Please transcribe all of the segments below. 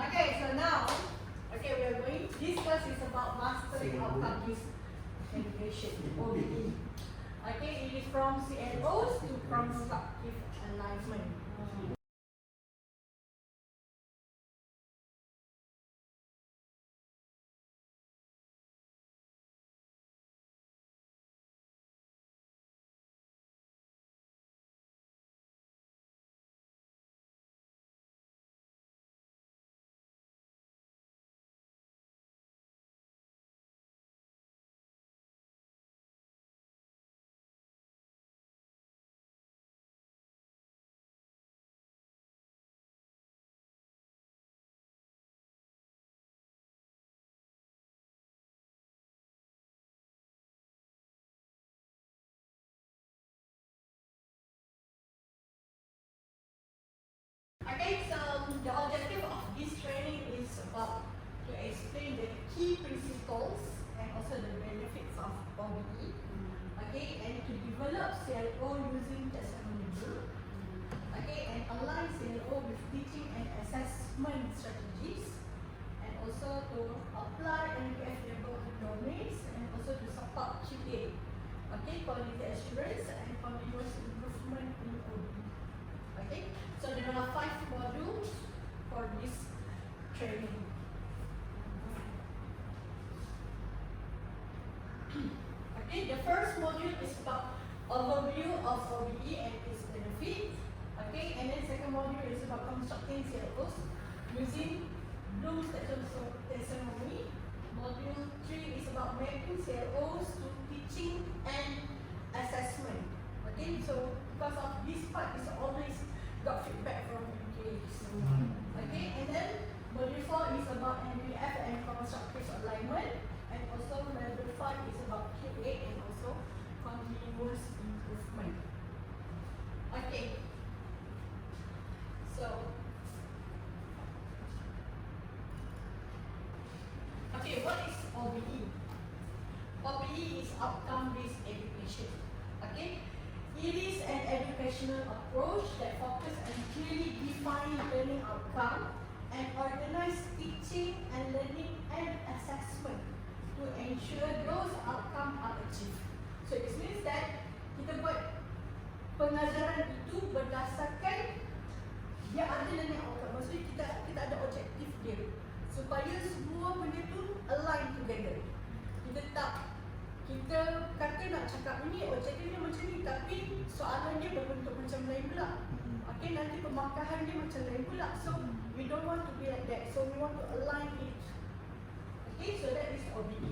Okay, so now, okay, we are going to discuss is about mastering outcome-based education, OBE. Okay, it is from CLOs to constructive alignment. Okay, so the objective of this training is about to explain the key principles and also the benefits of OBE. Okay, and to develop CLO using taxonomy group. Okay, and align CLO with teaching and assessment strategies, and also to apply NPF domains, and also to support QA. Okay, quality assurance and continuous improvement in OBE. Okay, so there are 5 modules for this training. Okay, the first module is about overview of OBE and its benefits. Okay, and then second module is about constructing CLOs using Bloom's taxonomy. Module 3 is about mapping CLOs to teaching and assessment. Okay, so because of this part is always got feedback from MKs. Okay, and then module 4 is about NPF and constructive alignment, and also level 5 is about QA and also continuous improvement. Okay, so okay, what is OBE? OBE is outcome-based education. Okay, it is an educational approach that focuses on clearly defined learning outcome and organize teaching and learning and assessment to ensure those outcomes are achieved. So it means that kita buat pengajaran itu berdasarkan dia ada learning outcome. Maksudnya kita ada objektif dia supaya semua benda tu align together. Kita kata nak cakap ini objektifnya macam ni, tapi soalan dia berbentuk macam lain pula. Okay, nanti pemakahan dia macam lain pula. So we don't want to be like that. So we want to align it. Okay, so that is OBE.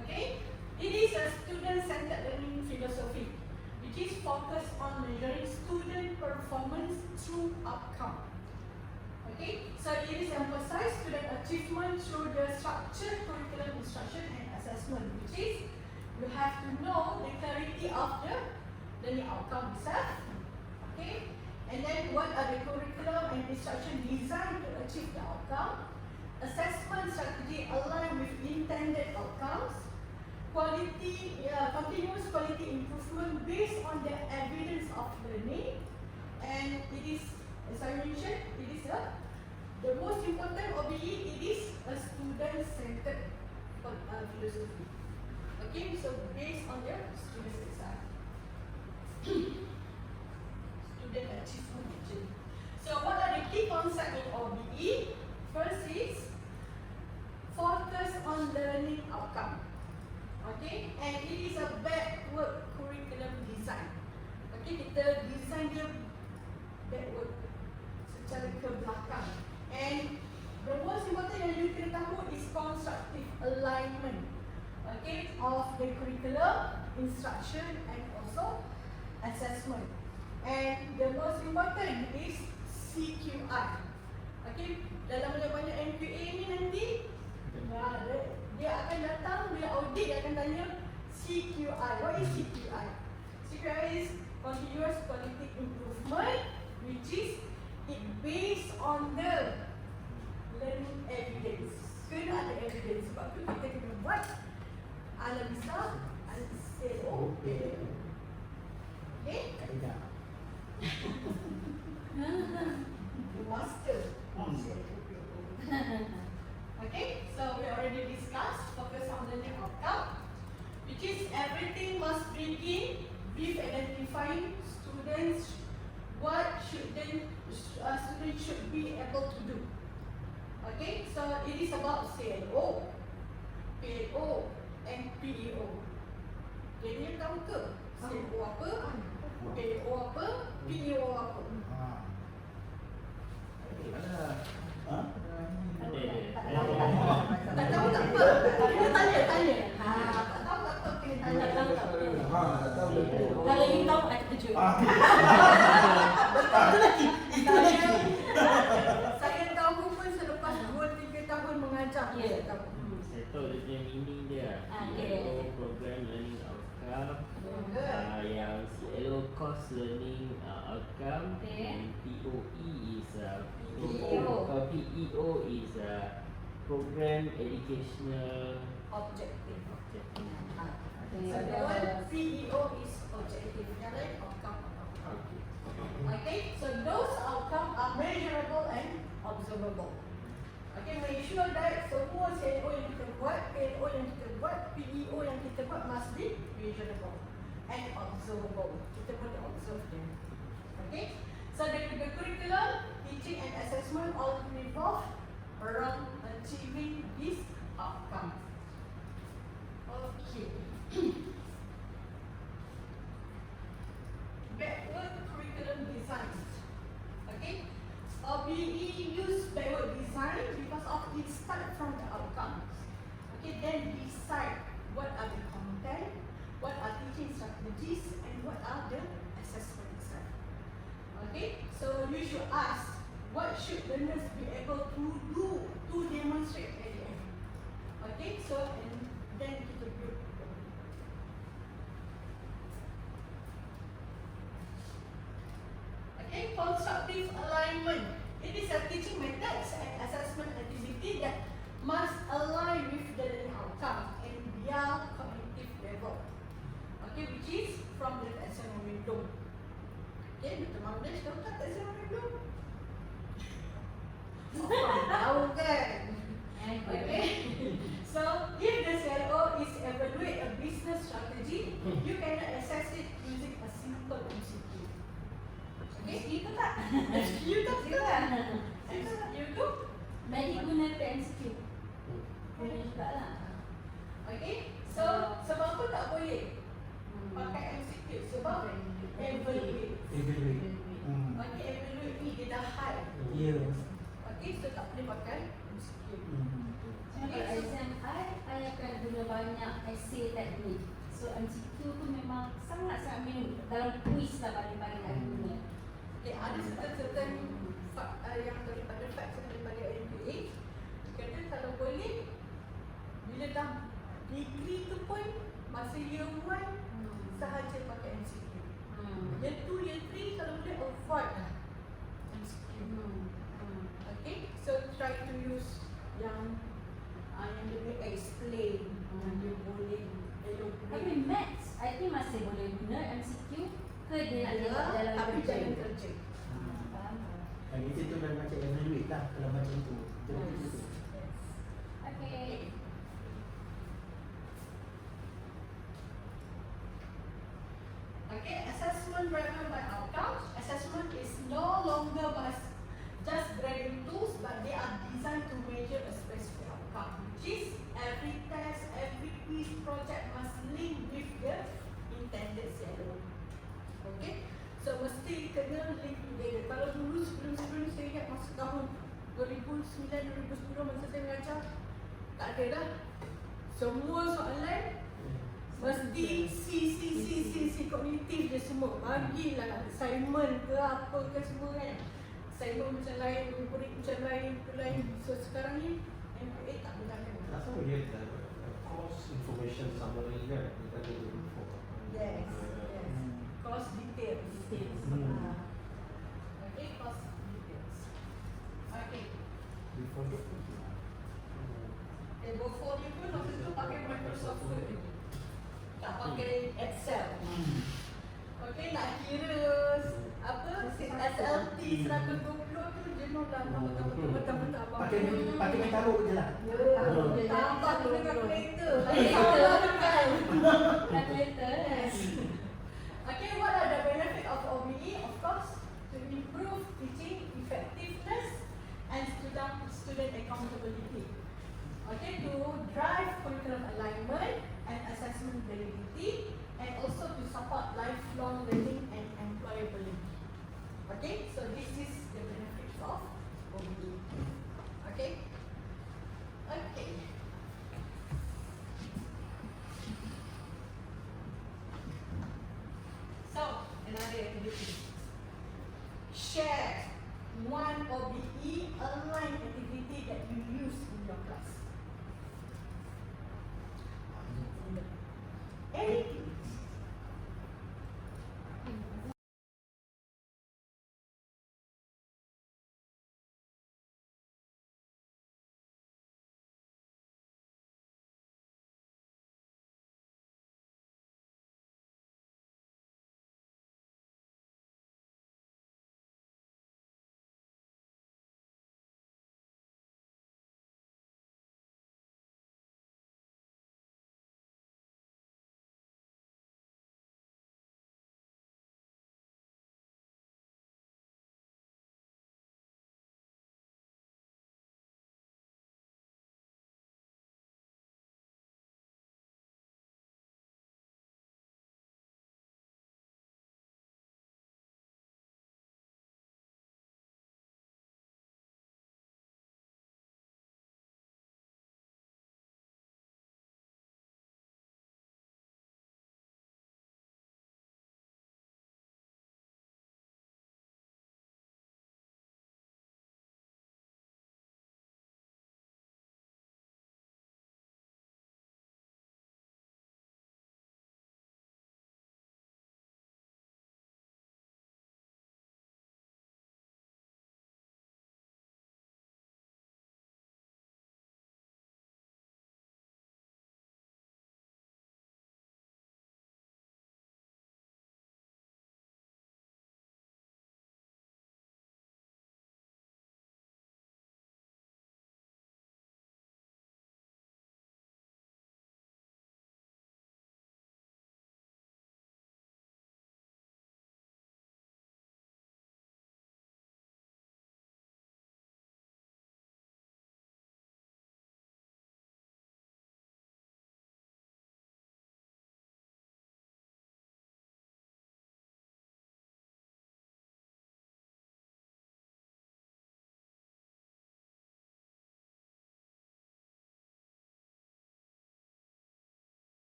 Okay, it is a student-centered learning philosophy which is focused on measuring student performance through outcome. Okay, so it is emphasized student achievement through the structured curriculum instruction and assessment, which is you have to know the clarity of the learning outcome itself. Okay, and then what are the curriculum and instruction designed to achieve the outcome, assessment strategy aligned with intended outcomes, continuous quality improvement based on the evidence of learning, and it is, as I mentioned, it is the most important OBE. It is a student-centered philosophy. Okay, so based on the students itself, student achievement actually. So what are the key concepts in OBE? First is focus on learning outcome. Okay, and it is a backward curriculum design. Okay, kita design dia backward, secara ke belakang. And the most important yang you kena tahu is constructive alignment. Okay, of the curriculum, instruction and also assessment. And the most important is CQI. Okay, dalam banyak NPA ni nanti dia akan datang, bila audit dia akan tanya CQI. What is CQI? CQI is continuous quality improvement, which is it based on the learning evidence. Kena ada evidence, sebab tu kita kena buat analisa, analisa. Okay? You master. Okay, so we already discussed focus on learning outcome, which is everything must begin with identifying students what students should be able to do. Okay, so it is about CLO, PLO, and PEO. Jadi tahu ke CLO apa, PLO apa, PEO apa? Tak tahu tak apa. Kita tanya. Tak tahu tak apa. Kita tanya. Tak tahu. Kalau you tahu, I terkejut. Saya tahu pun selepas 2-3 tahun mengajar. Ya. Saya tahu. Saya tahu dia punya meaning dia. CLO, Program Learning Outcome. Yang CLO, Course Learning Outcome. And POE is PEO is Program Educational Objective. Objective. So the one PEO is objective. Yang lain outcome. Okay, so those outcome are measurable and observable. Okay, make sure that semua CLO yang kita buat, PLO yang kita buat, PEO yang kita buat must be measurable and observable. Kita boleh observe them. Okay, so the curriculum, teaching and assessment all revolve around achieving this outcome. Okay. Backward curriculum design. Okay, OBE use backward design because of it start from the outcomes. Okay, then decide what are the content, what are teaching strategies, and what are the assessment itself. Okay, so you should ask what should learners be able to do to demonstrate at the end. Okay, so and then kita build. Okay, constructive alignment. It is a teaching methods and assessment activity that must align with the learning outcome and their cognitive level. Okay, which is from the taxonomy window. Okay, betul English tahu tak taxonomy window? Tahu kan? Okay. So if the CLO is evaluate a business strategy, you cannot assess it using a simple MCQ. Okay, itu tak? MCQ tak juga. MCQ tu? Bagi guna PMCQ. Boleh juga lah. Okay, so sebab apa tak boleh pakai MCQ? Sebab evaluate. Okay, evaluate ni dia dah high. Okay, so tak boleh pakai MCQ. Kalau exam I akan guna banyak essay teknik. So MCQ tu memang sangat-sangat minum. Dalam kuis lah paling-paling nak guna. Okay, ada certain yang daripada facts daripada MPA. Kata kalau boleh, bila dah degree tu pun masa year 1 sahaja pakai MCQ. Year 2, year 3 kalau boleh avoid lah MCQ. Okay, so try to use yang dia boleh explain, yang dia boleh Tapi elaborate. maths, I think masih boleh guna MCQ ke dia nak tengok Ada, dalam tapi kerja. jangan kerja. Faham? Itu tu dah macam evaluate lah kalau macam tu. Okay. Okay, assessment driven by outcomes. Assessment is no longer just grading tools, but they are designed to measure a specific outcome, which is every test, every quiz project must link with the intended CLO. Okay, so mesti kena link together. Kalau dulu sebelum saya ingat masa tahun 2009-2010 masa saya mengajar, tak ada dah. Semua soalan mesti C kognitif je semua. Bagilah assignment ke apa ke semua kan. Assignment macam lain, rubric macam lain. So sekarang ni MPA tak gunakan. Asal dia course information summary kan kita ada info. Yes. Course details. Okay, course details. Okay. Before the Before ni pun waktu tu pakai Microsoft Word. Tak pakai Excel. Okay, nak kira apa SLT 120 tu jenuh dah betul-betul apa. Pakai main taruh je lah. Tambah tu dengan kereta. Calculator. Okay, what are the benefits of OBE? Of course, to improve teaching effectiveness and student accountability. Okay, to drive curriculum alignment and assessment validity, and also to support lifelong learning and employability. Okay, so this is the benefits of OBE. Okay. Okay. So, another activity. Share one OBE online activity that you use in your class. Anything.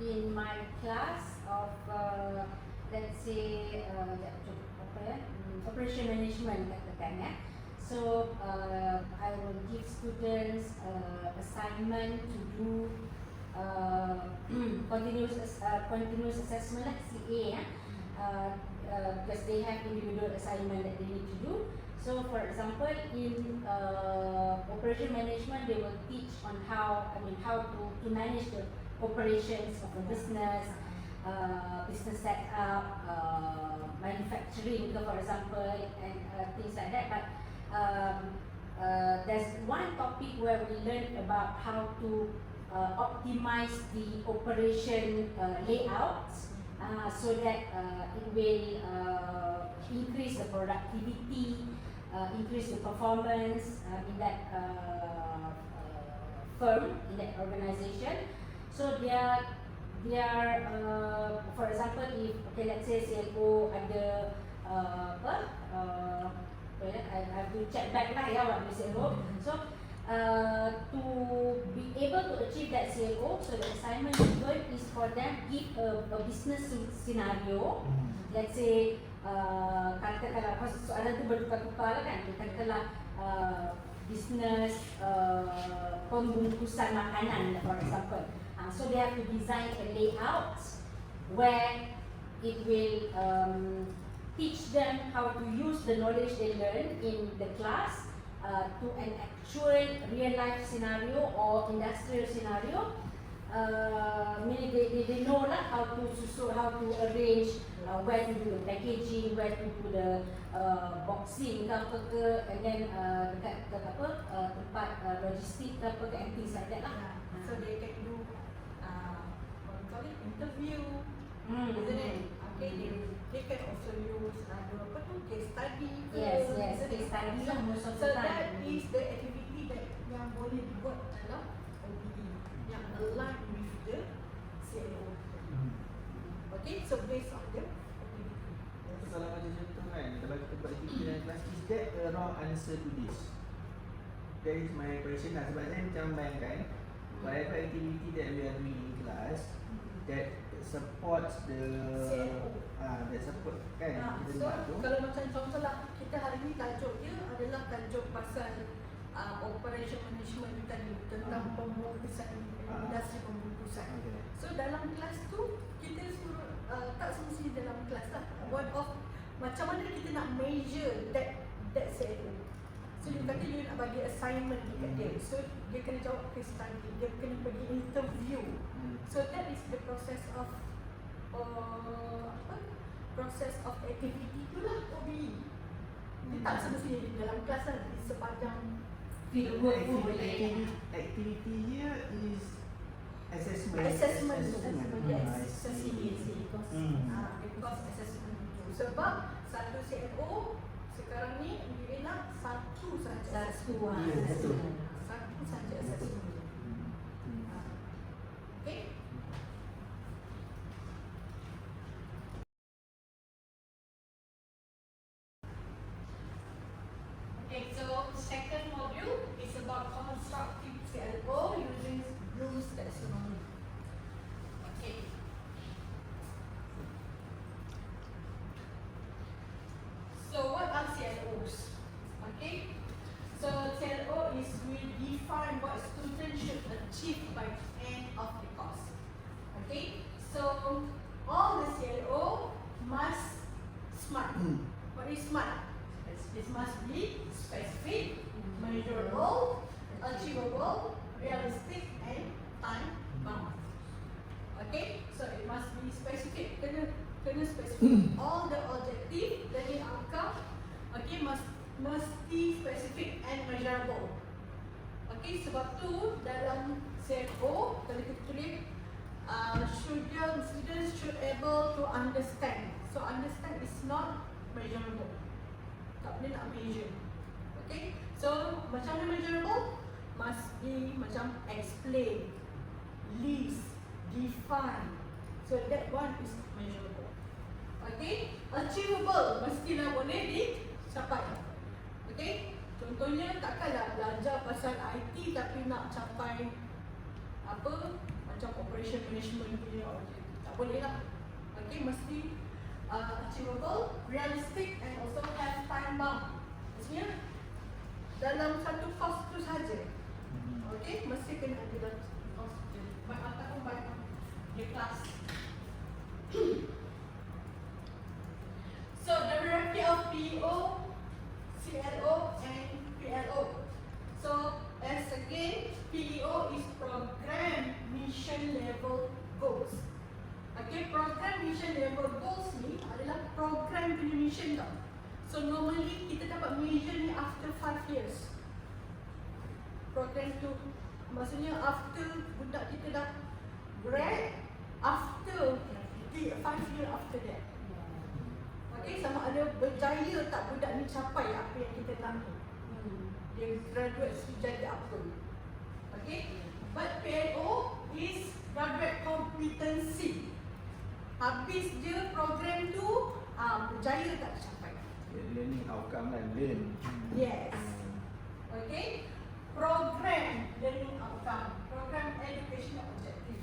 In my class of let's say operation management katakan ya. So I will give students assignment to do continuous assessment lah CA ya. Because they have individual assignment that they need to do. So for example in operation management they will teach on how to manage the operations of a business, business setup, manufacturing, for example, and things like that. But there's one topic where we learn about how to optimize the operation layouts so that it will increase the productivity, increase the performance in that firm, in that organization. So they are for example if let's say CLO ada I have to check back lah ya what the CLO. So to be able to achieve that CLO, so the assignment given is for them give a business scenario. Let's say katakanlah soalan salah satu bertukar-tukar lah kan. Katakanlah business pembungkusan makanan for example. So they have to design a layout where it will teach them how to use the knowledge they learn in the class to an actual real life scenario or industrial scenario. Meaning they know lah how to susun, how to arrange, where to do the packaging, where to do the boxing ke apa ke, and then dekat tempat logistik ke apa ke, and things like that lah. Yeah. So they can do what we call it, interview, isn't it? Okay, they can also use apa tu, case study. Yes, case study lah most of So the time. that is the activity that yang boleh dibuat dalam OBE yang align with the CLO. Okay, so based on the activity. Kalau macam contoh kan, kalau kita buat aktiviti dalam kelas, is that a wrong answer to this? That is my question lah. Sebab saya macam bayangkan, whatever activity that we are doing in class, that supports the that support kan kita So buat tu. kalau macam contoh lah, kita hari ni tajuk dia adalah tajuk pasal operation management tadi tentang pembungkusan, industri pembungkusan. Okay. So dalam kelas tu kita suruh tak semestinya dalam kelas lah. One of macam mana kita nak measure that CLO. So you kata you nak bagi assignment dekat dia. So dia kena jawab case study, dia kena pergi interview. So that is the process of process of activity tu lah OBE. Dia tak semestinya di dalam kelas lah, di sepanjang Fieldwork pun boleh. Activity here is assessment. assessment. Yes, I see. Because assessment tu. Sebab satu CLO sekarang ni dia nak satu saja. Satu Ya, betul. Satu saja assessment. Okay. Okay, so second module is about constructive CLO using Bloom's taxonomy. Okay. So what are CLOs? Okay. So CLO is we define what students should achieve by the end of the course. Okay. So all the CLO must smart. What is smart? It must be specific, measurable, achievable, realistic, and time bound. Okay, so it must be specific. Kena specific. All the objective, learning outcome, okay, must be specific and measurable. Okay, sebab tu dalam CFO kalau kita tulis students should able to understand. So understand is not measurable. Tak boleh nak measure. Okay, so macam mana measurable? Must be macam explain, list, define. So that one is measurable. Okay, achievable mestilah boleh dicapai. Okay, contohnya takkanlah belajar pasal IT tapi nak capai apa macam operation management punya objek. Tak boleh lah. Okay, mesti achievable, realistic, and also have time bound. Maksudnya dalam satu course tu saja. Okay, mesti kena ada dalam course tu. Ataupun banyak di kelas. So the hierarchy of PEO, CLO, and PLO. So as again, PEO is program mission level goals. Okay, program mission level goals ni adalah program punya mission tau. So normally kita dapat measure ni after 5 years. Program tu maksudnya after budak kita dah grad, after 5 years after that. Okay, sama ada berjaya tak budak ni capai apa yang kita nak. Dia graduate jadi apa. Okay, but PLO is graduate competency. Habis je program tu berjaya tak capai. Learning outcome lah, learn. Yes. Okay. Program learning outcome. Program educational objective.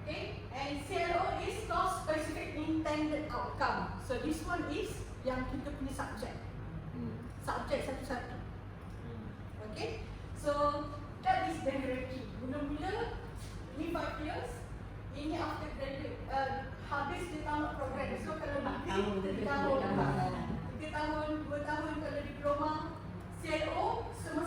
Okay. And CLO is not specific intended outcome. So this one is yang kita punya subjek. Subjek satu-satu. Okay, so that is the hierarchy. Mula-mula ni 5 years, ini after graduate, habis dia tamat program. So kalau degree 3 tahun, 2 tahun kalau diploma, CLO semua